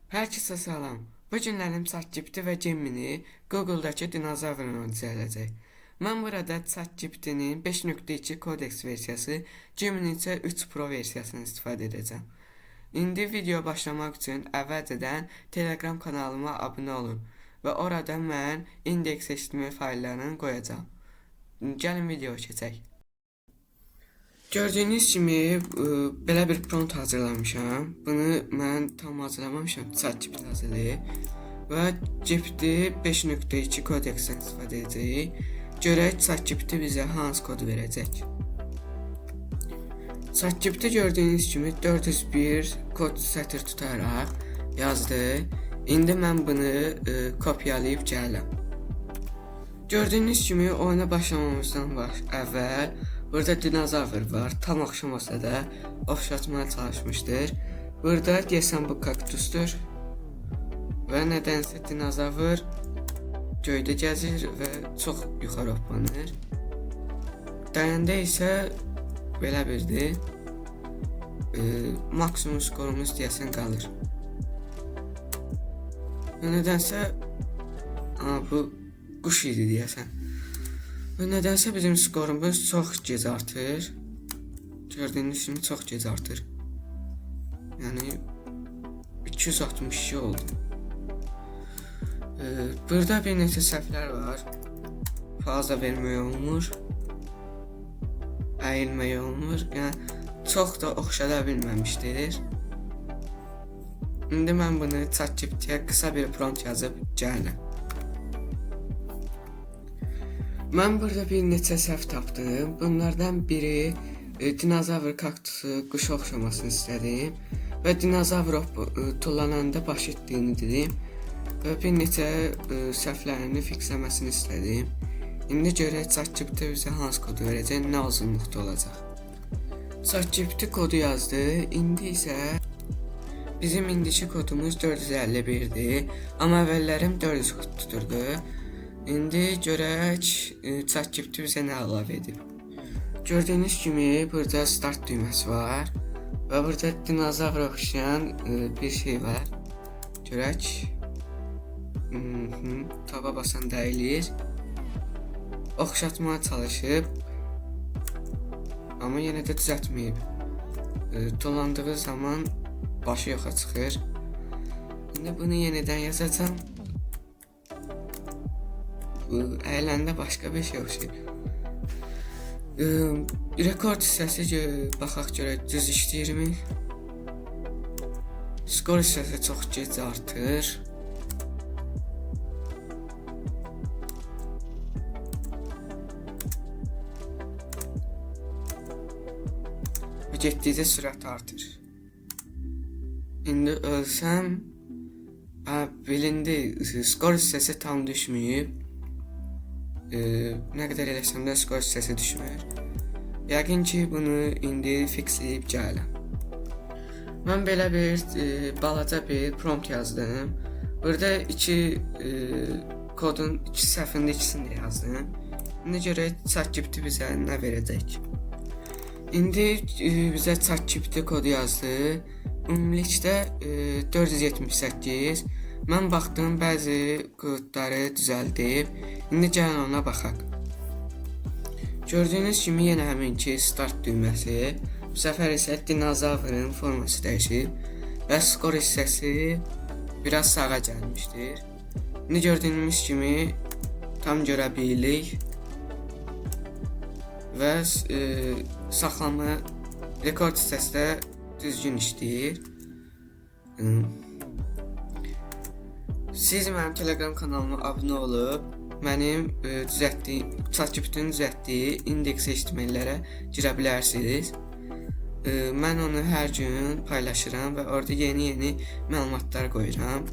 Herkese salam. Bu günlərim ChatGPT və Gemini Google-dakı dinozavrla incələyəcək. Mən burada ChatGPT-nin 5.2 Codex versiyası, Gemini isə 3 Pro versiyasını istifadə edəcəm. İndi video başlamaq üçün əvvəlcədən Telegram kanalıma abunə olun və orada mən indeks HTML fayllarını qoyacağam. Gəlin video keçək. Gördüyünüz kimi belə bir prompt hazırlamışam. Bunu mən tam hazırlamamışam, ChatGPT hazırlayıb və GPT 5.2 kodeksdən istifadə edəcəyik. Görək ChatGPT bizə hansı kodu verəcək. ChatGPT gördüyünüz kimi 401 kod sətr tutaraq yazdı. İndi mən bunu kopyalayıb gələm. Gördüyünüz kimi oyuna başlamamızdan əvvəl burada dinozavr var. Tam axşam olsa da oxşatmaya çalışmışdır. Burada deyəsən bu kaktusdur. Və nədənsə dinozavr göydə gəzir və çox yuxarı hoppanır. Dayanda isə belə birdir. Maksimum skorumuz deyəsən qalır. Və nədənsə bu quş idi deyəsən. Və nədənsə bizim skorumuz çox gec artır. Gördüyünüz kimi çox gec artır. Yəni 262 oldu. Burada bir neçə səhvlər var. Fazla vermək olmur. Əyilmək olmur. Yəni çox da oxşada bilməmişdir. İndi mən bunu ChatGPT-yə qısa bir prompt yazıb gəldim. Mən burada bir neçə səhv tapdım. Bunlardan biri dinozavr kaktusu quşa oxşamasını istədim və dinozavr tullananda baş etdiyini dedim və bir neçə səhvlərini fixləməsini istədim. İndi görək ChatGPT bizə hansı kodu verəcək, nə uzunluqda olacaq. ChatGPT kodu yazdı. İndi isə bizim indiki kodumuz 451-dir, amma əvvəllərim 400 tuturdu. İndi görək ChatGPT bizə nə əlavə edib. Gördüyünüz kimi burada start düyməsi var və burada dinozavra oxşayan bir şey var. Görək. Taba basan dəyilir. Oxşatmaya çalışıb, amma yenə də düzəltməyib. Dolandığı zaman başı yoxa çıxır. İndi bunu yenidən yazacağam. Əyləndə başqa bir şey oxşayır. Rekord hissəsi baxaq görək düz işləyirmi? Skor hissəsi çox gec artır. Və getdikcə sürət artır. İndi ölsəm bilindi, skor hissəsi tam düşməyib. Nə qədər eləsəm də skor hissəsi düşmür. Yəqin ki bunu indi fixləyib gələm. Mən belə bir balaca bir prompt yazdım. Burada kodun iki səhvində ikisini də yazdım. İndi görək ChatGPT bizə nə verəcək. İndi bizə ChatGPT kodu yazdı. Ümumilikdə 478. Mən baxdım, bəzi kodları düzəldib. İndi gəlin ona baxaq. Gördüyünüz kimi yenə həminki start düyməsi. Bu səfər isə dinozavrın forması dəyişib və skor hissəsi biraz sağa gəlmişdir. İndi gördüyünüz kimi tam görə bilirik və saxlama rekord hissəsi də düzgün işləyir. Siz mənim Telegram kanalıma abunə olub, mənim ChatGPT-nin düzəltdiyi indeks HTML-lərə girə bilərsiniz. Mən onu hər gün paylaşıram və orada yeni məlumatlar qoyuram.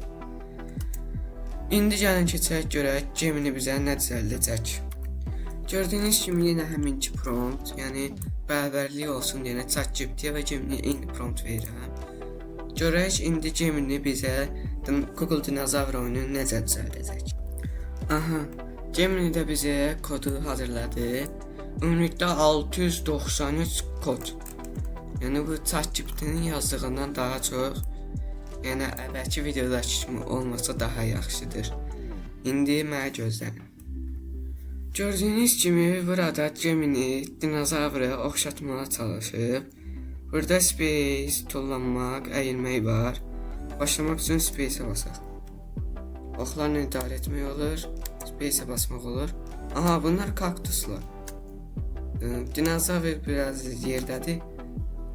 İndi gəlin keçək görək Gemini bizə nə düzəldəcək. Gördüyünüz kimi yenə həminki prompt, yəni bərabərlik olsun deyənə ChatGPT və Gemini eyni prompt verirəm. Görək indi Gemini bizə Google dinozavr oyunu necə düzəldəcək. Aha, Gemini də bizə kodu hazırladı. Ümumilikdə 693 kod. Yəni bu ChatGPT-nin yazdığından daha çox Yəni əvvəlki videodakı kimi olmasa daha yaxşıdır. İndi mənə gözləyin. Gördüyünüz kimi burada Gemini dinozavru oxşatmağa çalışıb. Burada space, tullanmaq, əyilmək var. Başlamaq üçün space-ə basaq. Oxlarla idarə etmək olur. Space-ə basmaq olur. Aha, bunlar kaktuslar. Dinozavr biraz yerdədir.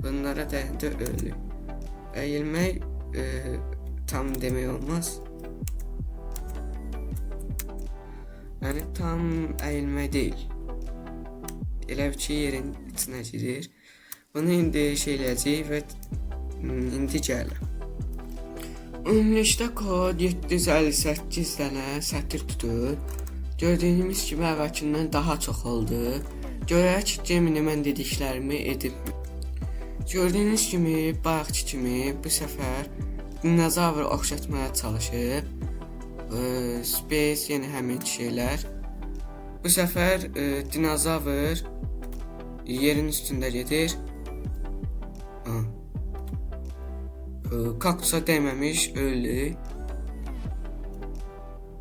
Bunlara dəyəndə ölür. Əyilmək tam demək olmaz. Yəni tam əyilmək deyil. Elə ki yerin içinə girir. Bunu indi eləyəcəyik və indi gəlir. Ümumilikdə kod 758 dənə sətir tutur. Gördüyünüz kimi əvvəlkindən daha çox oldu. Görək Gemini mən dediklərimi edib. Gördüyünüz kimi bayaqki kimi bu səfər dinozavr oxşatmaya çalışıb. Space yenə həmin şeylər. Bu səfər dinozavr yerin üstündə gedir. Kaktusa dəyməmiş ölü.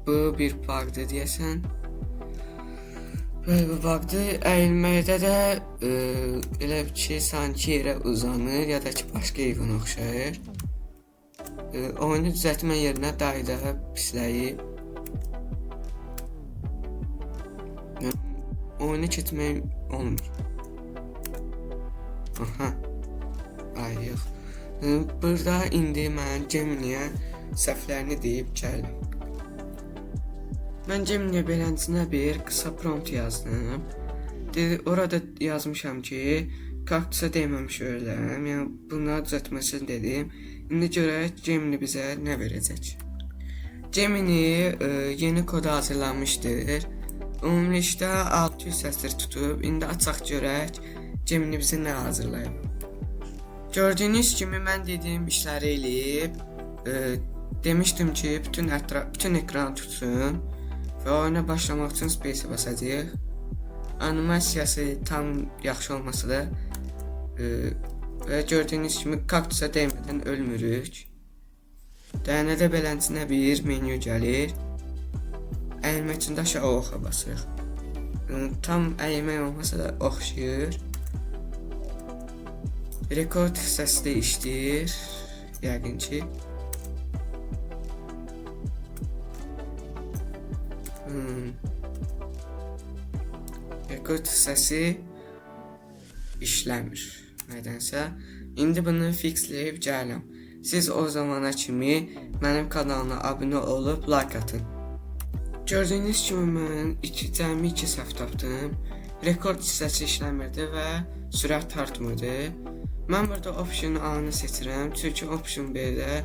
Bu bir bug'dır deyəsən. Bu bug'dır. Əyilməkdə də elə ki sanki yerə uzanır ya da ki başqa heyvana oxşayır. Oyunu düzəltmə yerinə dayda pisləyib. Oyunu keçmək olmur. Aha. Ay yox. Burada indi mən Geminiyə səhvlərini deyib gəldim. Mən Geminiyə beləsinə bir qısa prompt yazdım. Orada yazmışam ki, kaktusa dəyməmiş öləm. Yəni buna düzəltməsini dedim. İndi görək Gemini bizə nə verəcək. Gemini yeni kodu hazırlanmışdır. Ümumilikdə 600 sətir tutub. İndi açaq görək Gemini bizə nə hazırlayıb. Gördüyünüz kimi mən dediyim işləri eləyib. Demişdim ki, bütün ekranı tutsun və oyuna başlamaq üçün space basacağıq. Animasiyası tam yaxşı olmasa da və gördüyünüz kimi kaktusa dəymədən ölmürük. Dəyənədə beləsinə bir menyu gəlir. Əyilmək üçün də aşağı oxa basırıq. Tam əyilmək olmasa da oxşayır. Rekord hissəsi də işləyir. Yəqin ki. Rekord hissəsi işləmir. Nədənsə. İndi bunu fixləyib gələm. Siz o zamana kimi mənim kanalıma abunə olub like atın. Gördüyünüz kimi mən cəmi 2 səhv tapdım. Rekord hissəsi işləmirdi və sürət artmırdı. Mən burada option A-nı seçirəm. Çünki option B-də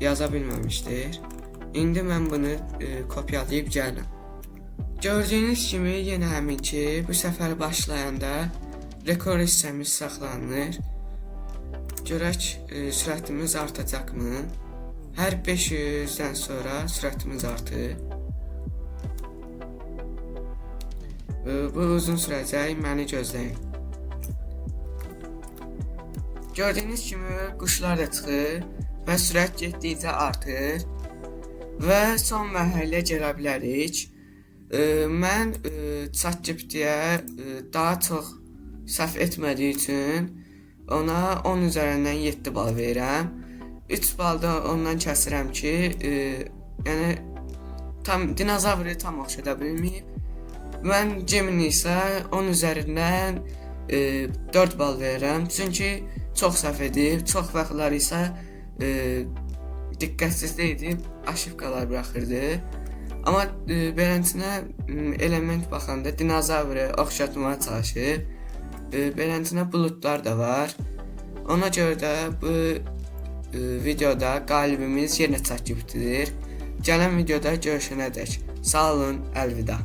yaza bilməmişdir. İndi mən bunu kopyalayıb gələm. Gördüyünüz kimi yenə həmin ki, bu səfər başlayanda rekord hissəmiz saxlanır. Görək sürətimiz artacaqmı? Hər 500-dən sonra sürətimiz artır. Bu uzun sürəcək, məni gözləyin. Gördüyünüz kimi quşlar da çıxır və sürət getdikcə artır və son mərhələyə gələ bilərik. Mən ChatGPT-yə daha çox səhv etmədiyi üçün ona 10 üzərindən 7 bal verirəm. 3 bal da ondan kəsirəm ki, yəni dinozavru tam oxşada bilməyib. Mən Gemini isə 10 üzərindən 4 bal verirəm. Çünki çox səhv edib, çox vaxtlar isə diqqətsizlik edib aşifkalar buraxırdı. Amma beləsinə element baxanda dinozavru oxşatmağa çalışıb. Beləsinə buludlar da var. Ona görə də bu videoda qalibimiz yenə ChatGPT-dir. Gələn videoda görüşənədək. Sağ olun, əlvida.